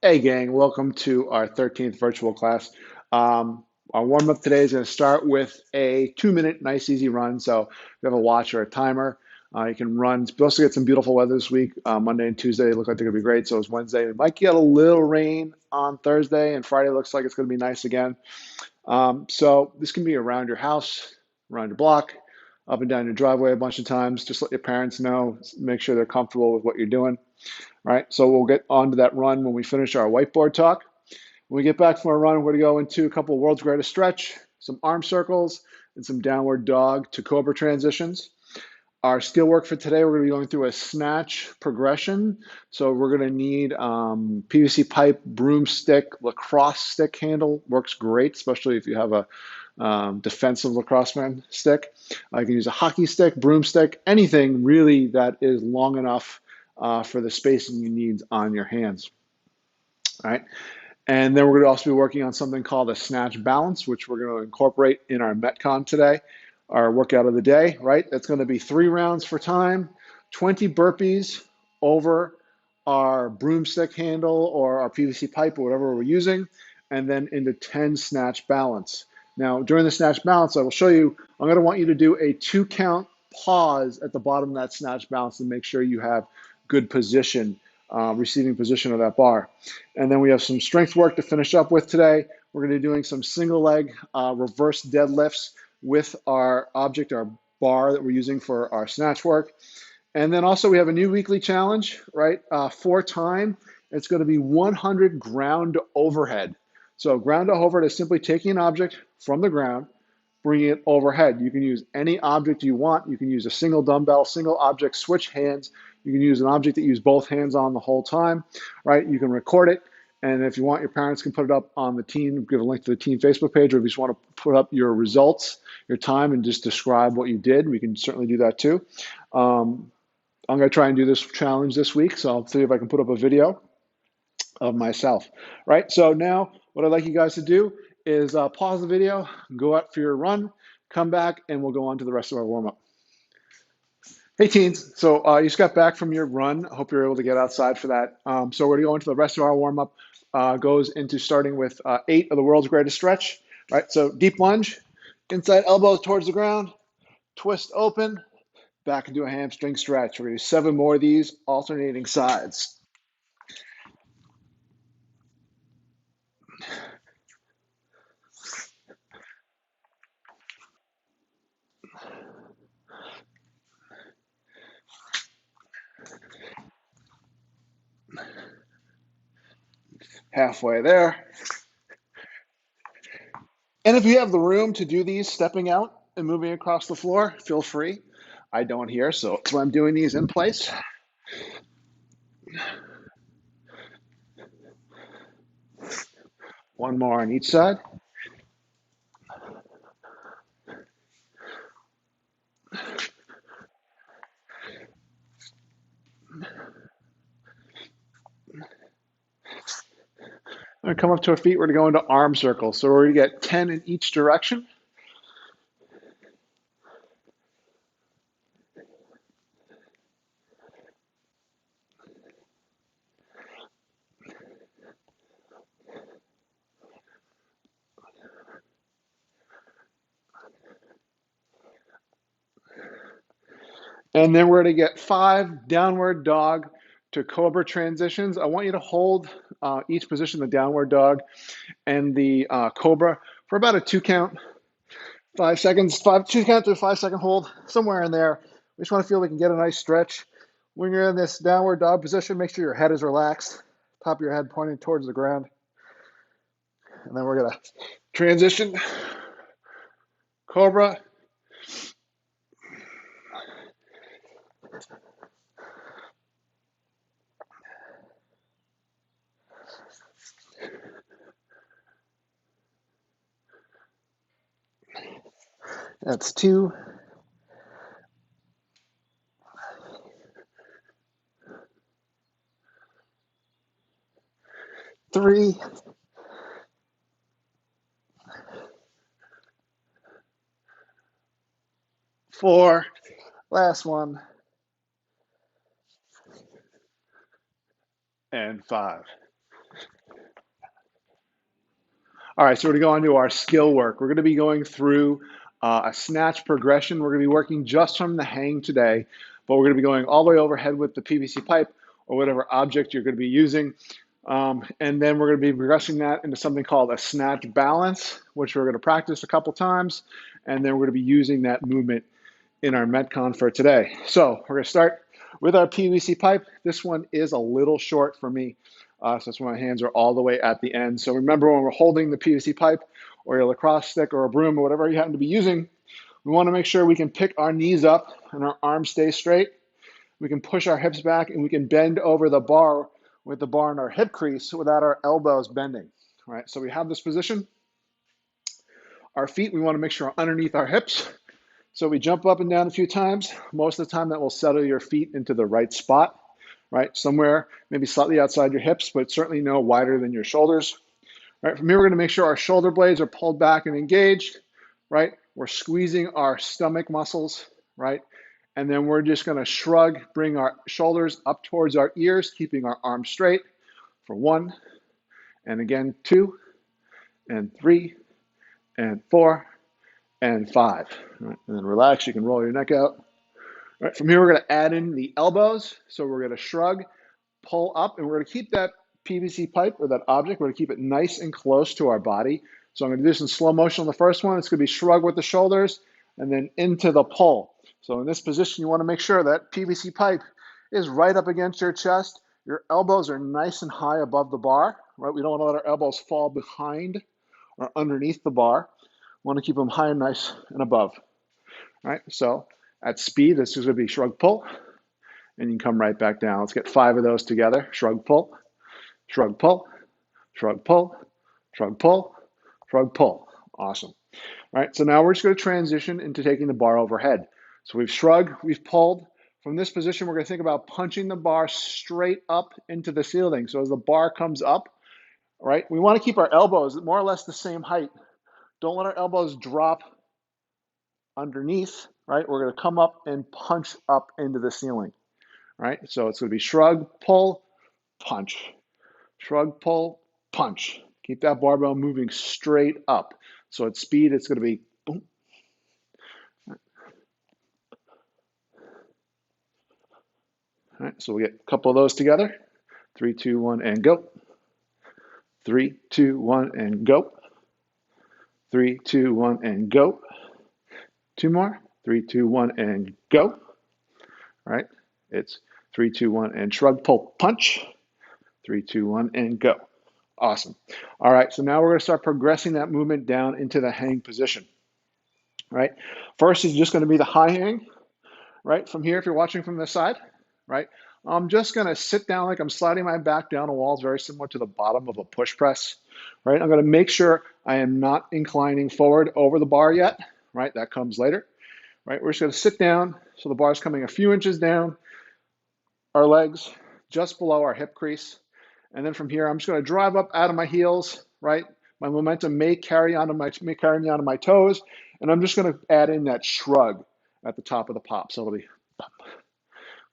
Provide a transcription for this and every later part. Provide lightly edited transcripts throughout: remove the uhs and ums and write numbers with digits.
Hey gang, welcome to our 13th virtual class. Our warm up today is going to start with a 2 minute nice easy run. So if you have a watch or a timer, you can run. It's supposed to get some beautiful weather this week. Monday and Tuesday look like they're going to be great. So it's Wednesday. We might get a little rain on Thursday, and Friday looks like it's going to be nice again. So this can be around your house, around your block, up and down your driveway a bunch of times. Just let your parents know, make sure they're comfortable with what you're doing. Right, so we'll get on to that run when we finish our whiteboard talk. When we get back from our run, we're going to go into a couple of world's greatest stretch, some arm circles, and some downward dog to cobra transitions. Our skill work for today, we're going to be going through a snatch progression. So we're going to need PVC pipe, broomstick, lacrosse stick handle. Works great, especially if you have a defensive lacrosse man stick. You can use a hockey stick, broomstick, anything really that is long enough for the spacing you need on your hands. All right. And then we're going to also be working on something called a snatch balance, which we're going to incorporate in our Metcon today, our workout of the day, right? That's going to be 3 rounds for time, 20 burpees over our broomstick handle or our PVC pipe or whatever we're using, and then into 10 snatch balance. Now, during the snatch balance, I will show you, I'm going to want you to do a 2 count pause at the bottom of that snatch balance to make sure you have good position, receiving position of that bar. And then we have some strength work to finish up with today. We're going to be doing some single leg reverse deadlifts with our object, our bar that we're using for our snatch work. And then also we have a new weekly challenge, right? For time, it's going to be 100 ground overhead. So ground overhead is simply taking an object from the ground, bringing it overhead. You can use any object you want. You can use a single dumbbell, single object, switch hands. You can use an object that you use both hands on the whole time, right? You can record it. And if you want, your parents can put it up on the team, give a link to the team Facebook page, or if you just want to put up your results, your time, and just describe what you did, we can certainly do that too. I'm going to try and do this challenge this week, so I'll see if I can put up a video of myself, right? So now what I'd like you guys to do is pause the video, go out for your run, come back, and we'll go on to the rest of our warm-up. Hey teens, so you just got back from your run. I hope you're able to get outside for that. So we're going to go into the rest of our warm-up. Goes into starting with 8 of the world's greatest stretch. Right, so deep lunge, inside elbows towards the ground, twist open, back into a hamstring stretch. We're going to do 7 more of these, alternating sides. Halfway there. And if you have the room to do these stepping out and moving across the floor, feel free. I don't here, so that's why I'm doing these in place. One more on each side. I'm going to come up to our feet. We're going to go into arm circles. So we're going to get 10 in each direction. And then we're going to get 5 downward dog to cobra transitions. I want you to hold each position, the downward dog and the cobra, for about a 2 count, 5 seconds, 2 count to a 5 second hold, somewhere in there. We just want to feel we can get a nice stretch. When you're in this downward dog position, make sure your head is relaxed, top of your head pointing towards the ground. And then we're going to transition, cobra. That's 2. 3. 4. Last one. And 5. All right, so we're going to go on to our skill work. We're going to be going through a snatch progression. We're going to be working just from the hang today, but we're going to be going all the way overhead with the PVC pipe or whatever object you're going to be using. And then we're going to be progressing that into something called a snatch balance, which we're going to practice a couple times. And then we're going to be using that movement in our Metcon for today. So we're going to start with our PVC pipe. This one is a little short for me. So that's why my hands are all the way at the end. So remember, when we're holding the PVC pipe or your lacrosse stick or a broom or whatever you happen to be using, we want to make sure we can pick our knees up and our arms stay straight. We can push our hips back and we can bend over the bar with the bar in our hip crease without our elbows bending. All right, so we have this position. Our feet, we want to make sure are underneath our hips. So we jump up and down a few times. Most of the time that will settle your feet into the right spot, right? Somewhere maybe slightly outside your hips, but certainly no wider than your shoulders. Right, from here, we're going to make sure our shoulder blades are pulled back and engaged, right? We're squeezing our stomach muscles, right? And then we're just going to shrug, bring our shoulders up towards our ears, keeping our arms straight for 1, and again 2, and 3, and 4, and 5. Right, and then relax, you can roll your neck out. Right, from here, we're going to add in the elbows. So we're going to shrug, pull up, and we're going to keep that PVC pipe or that object, we're going to keep it nice and close to our body. So I'm going to do this in slow motion on the first one. It's going to be shrug with the shoulders and then into the pull. So in this position, you want to make sure that PVC pipe is right up against your chest. Your elbows are nice and high above the bar, right? We don't want to let our elbows fall behind or underneath the bar. We want to keep them high and nice and above, right? So at speed, this is going to be shrug, pull, and you can come right back down. Let's get 5 of those together. Shrug, pull, shrug, pull, shrug, pull, shrug, pull, shrug, pull. Awesome. All right, so now we're just going to transition into taking the bar overhead. So we've shrugged, we've pulled. From this position, we're going to think about punching the bar straight up into the ceiling. So as the bar comes up, right, we want to keep our elbows more or less the same height. Don't let our elbows drop underneath, right? We're going to come up and punch up into the ceiling, right? So it's going to be shrug, pull, punch. Shrug, pull, punch. Keep that barbell moving straight up. So at speed, it's going to be boom. All right, so we'll get a couple of those together. 3, 2, 1, and go. 3, 2, 1, and go. 3, 2, 1, and go. 2 more. 3, 2, 1, and go. All right, it's 3, 2, 1, and shrug, pull, punch. 3, 2, 1, and go. Awesome. All right, so now we're going to start progressing that movement down into the hang position. Right. First is just going to be the high hang. Right from here, if you're watching from the side, right, I'm just going to sit down like I'm sliding my back down a wall. It's very similar to the bottom of a push press. Right. I'm going to make sure I am not inclining forward over the bar yet. Right. That comes later. Right. We're just going to sit down. So the bar is coming a few inches down. Our legs just below our hip crease. And then from here, I'm just going to drive up out of my heels, right? My momentum may carry me onto my toes, and I'm just going to add in that shrug at the top of the pop. So it'll be pop.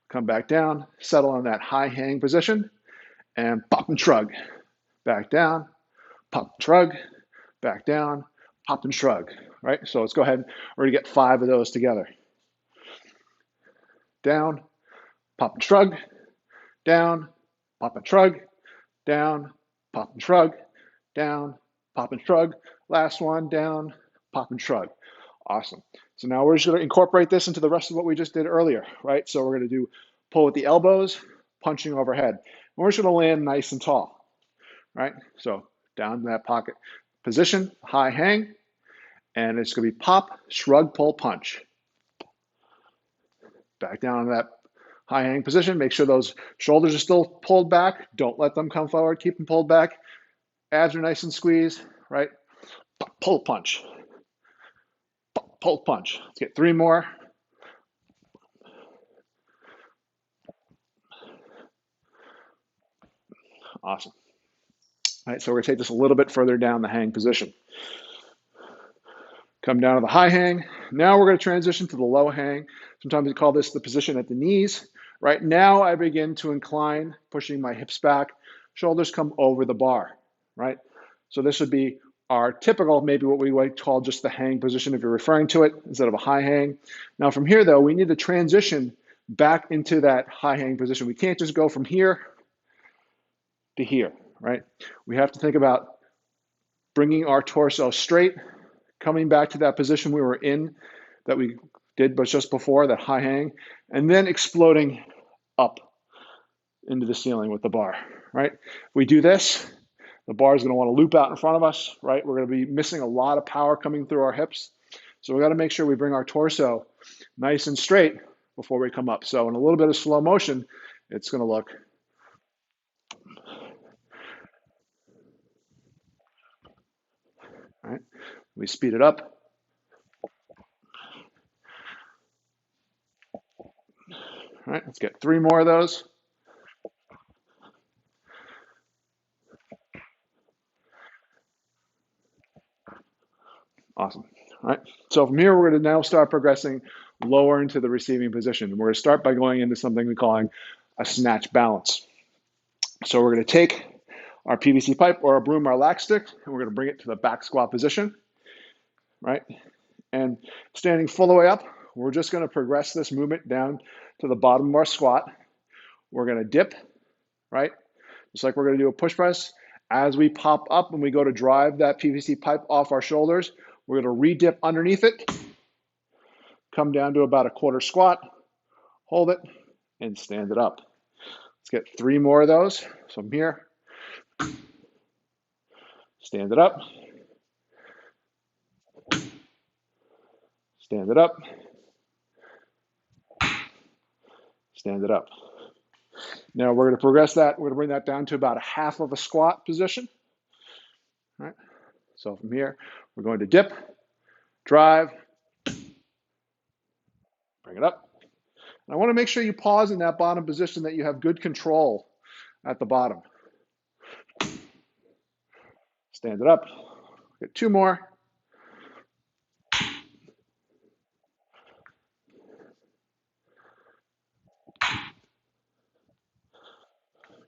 Come back down, settle on that high hang position, and pop and shrug. Back down, pop, shrug, back down, pop and shrug, right? So let's go ahead. We're going to get 5 of those together. Down, pop and shrug, down, pop and shrug, down, pop and shrug, down, pop and shrug. Last one, down, pop and shrug. Awesome. So now we're just going to incorporate this into the rest of what we just did earlier, right? So we're going to do pull with the elbows, punching overhead. And we're just going to land nice and tall, right? So down in that pocket position, high hang, and it's going to be pop, shrug, pull, punch. Back down to that high hang position. Make sure those shoulders are still pulled back. Don't let them come forward. Keep them pulled back. Abs are nice and squeezed, right? Pull, punch. Pull, punch. Let's get 3 more. Awesome. All right, so we're going to take this a little bit further down the hang position. Come down to the high hang. Now we're going to transition to the low hang. Sometimes we call this the position at the knees. Right now I begin to incline, pushing my hips back. Shoulders come over the bar, right? So this would be our typical, maybe what we might call just the hang position if you're referring to it, instead of a high hang. Now from here though, we need to transition back into that high hang position. We can't just go from here to here, right? We have to think about bringing our torso straight, coming back to that position we were in that we did but just before, that high hang, and then exploding up into the ceiling with the bar, right? If we do this, the bar is going to want to loop out in front of us, right? We're going to be missing a lot of power coming through our hips. So we got to make sure we bring our torso nice and straight before we come up. So in a little bit of slow motion, it's going to look, right? We speed it up. All right, let's get 3 more of those. Awesome. All right, so from here, we're going to now start progressing lower into the receiving position. We're going to start by going into something we're calling a snatch balance. So we're going to take our PVC pipe or our broom, our lax stick, and we're going to bring it to the back squat position, right? And standing full the way up, we're just going to progress this movement down to the bottom of our squat. We're going to dip, right? Just like we're going to do a push press. As we pop up and we go to drive that PVC pipe off our shoulders, we're going to re-dip underneath it, come down to about a quarter squat, hold it, and stand it up. Let's get 3 more of those. So from here, stand it up, stand it up, stand it up. Now we're going to progress that. We're going to bring that down to about a half of a squat position. All right. So from here, we're going to dip, drive, bring it up. And I want to make sure you pause in that bottom position, that you have good control at the bottom. Stand it up. Get 2 more.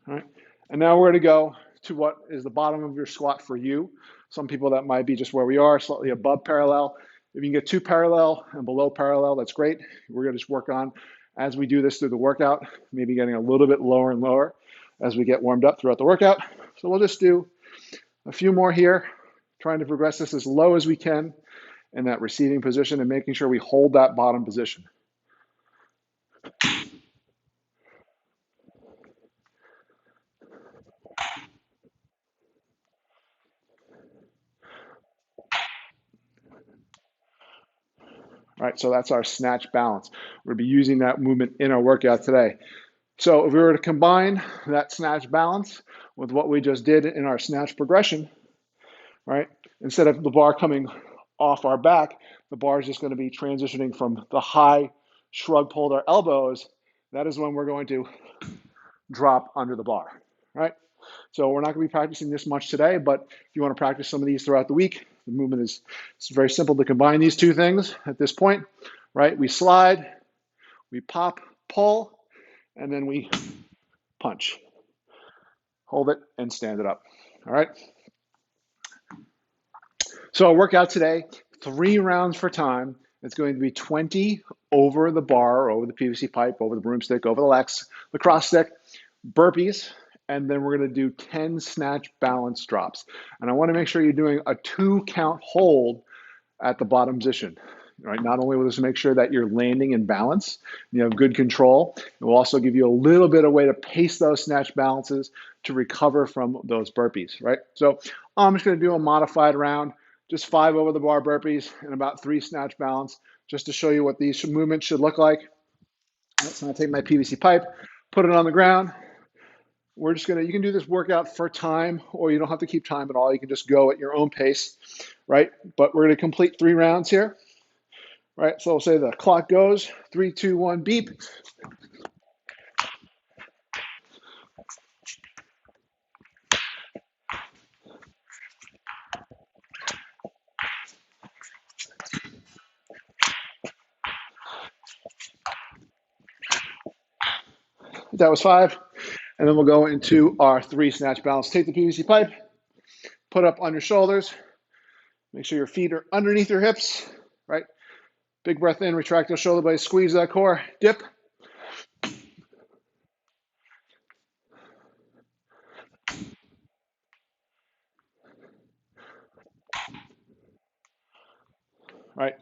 All right. And now we're going to go to what is the bottom of your squat for you. Some people that might be just where we are, slightly above parallel. If you can get 2 parallel and below parallel, that's great. We're going to just work on, as we do this through the workout, maybe getting a little bit lower and lower as we get warmed up throughout the workout. So we'll just do a few more here, trying to progress this as low as we can in that receiving position and making sure we hold that bottom position. All right, so that's our snatch balance. We'll be using that movement in our workout today. So if we were to combine that snatch balance with what we just did in our snatch progression, right? Instead of the bar coming off our back, the bar is just going to be transitioning from the high shrug pull to our elbows. That is when we're going to drop under the bar, right? So we're not going to be practicing this much today, but if you want to practice some of these throughout the week, the movement is, it's very simple to combine these 2 things at this point, right? We slide, we pop, pull, and then we punch. Hold it and stand it up, all right? So our workout today, 3 rounds for time. It's going to be 20 over the bar, over the PVC pipe, over the broomstick, over the cross stick, burpees, and then we're going to do 10 snatch balance drops. And I want to make sure you're doing a 2 count hold at the bottom position. Right? Not only will this make sure that you're landing in balance, you have good control, it will also give you a little bit of way to pace those snatch balances to recover from those burpees, right? So I'm just going to do a modified round, just 5 over the bar burpees and about 3 snatch balance, just to show you what these movements should look like. So I'm going to take my PVC pipe, put it on the ground. We're just going to, you can do this workout for time, or you don't have to keep time at all. You can just go at your own pace, right? But we're going to complete 3 rounds here, right? So we'll say the clock goes, 3, 2, 1, beep. That was 5. And then we'll go into our 3 snatch balance. Take the PVC pipe, put up on your shoulders, Make sure your feet are underneath your hips, right? Big breath in, retract those shoulder blades, squeeze that core, dip. Right?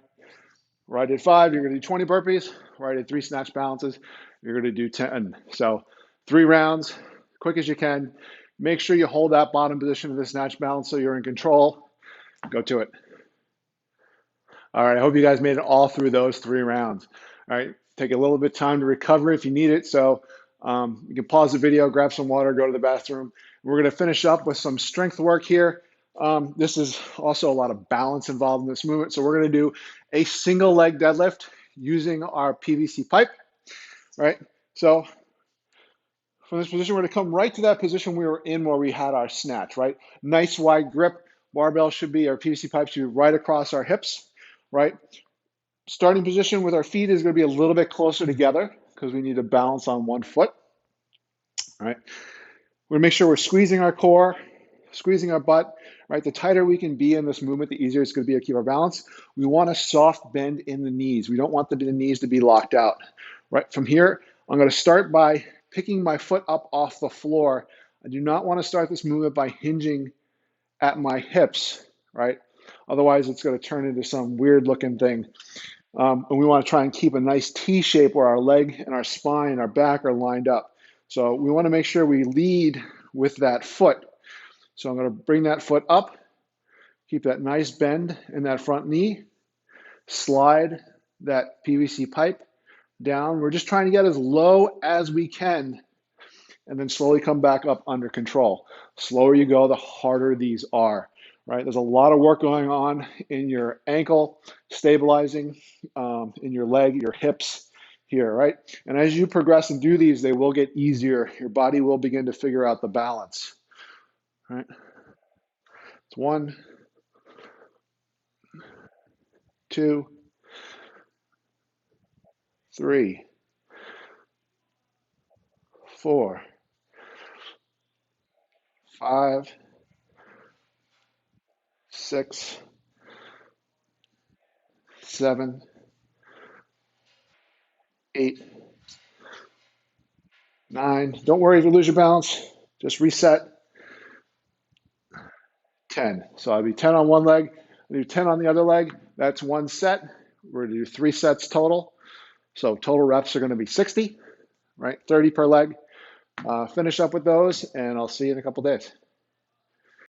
Where I did 5, you're going to do 20 burpees. Where I did 3 snatch balances, you're going to do 10. So 3 rounds, quick as you can. Make sure you hold that bottom position of the snatch balance so you're in control. Go to it. All right, I hope you guys made it all through those 3 rounds. All right, take a little bit of time to recover if you need it. So you can pause the video, grab some water, go to the bathroom. We're going to finish up with some strength work here. This is also a lot of balance involved in this movement. So we're going to do a single leg deadlift using our PVC pipe, right? So from this position, we're going to come right to that position we were in where we had our snatch, right? Nice wide grip. Barbell should be, our PVC pipe should be right across our hips, right? Starting position with our feet is going to be a little bit closer together because we need to balance on one foot. All right. We're going to make sure we're squeezing our core, squeezing our butt. Right. The tighter we can be in this movement, the easier it's going to be to keep our balance. We want a soft bend in the knees. We don't want the knees to be locked out. Right. From here, I'm going to start by picking my foot up off the floor. I do not want to start this movement by hinging at my hips. Right. Otherwise, it's going to turn into some weird looking thing. And we want to try and keep a nice T shape where our leg and our spine, our back are lined up. So we want to make sure we lead with that foot. So I'm going to bring that foot up, keep that nice bend in that front knee, slide that PVC pipe down. We're just trying to get as low as we can and then slowly come back up under control. Slower you go, the harder these are, right? There's a lot of work going on in your ankle, stabilizing, in your leg, your hips here, right? And as you progress and do these, they will get easier. Your body will begin to figure out the balance, right? It's 1, 2, 3, 4, 5, 6, 7, 8, 9. Don't worry if you lose your balance. Just reset. 10. So I'll be 10 on one leg, I'll do 10 on the other leg. That's one set. We're going to do 3 sets total. So total reps are going to be 60, right? 30 per leg. Finish up with those, and I'll see you in a couple days.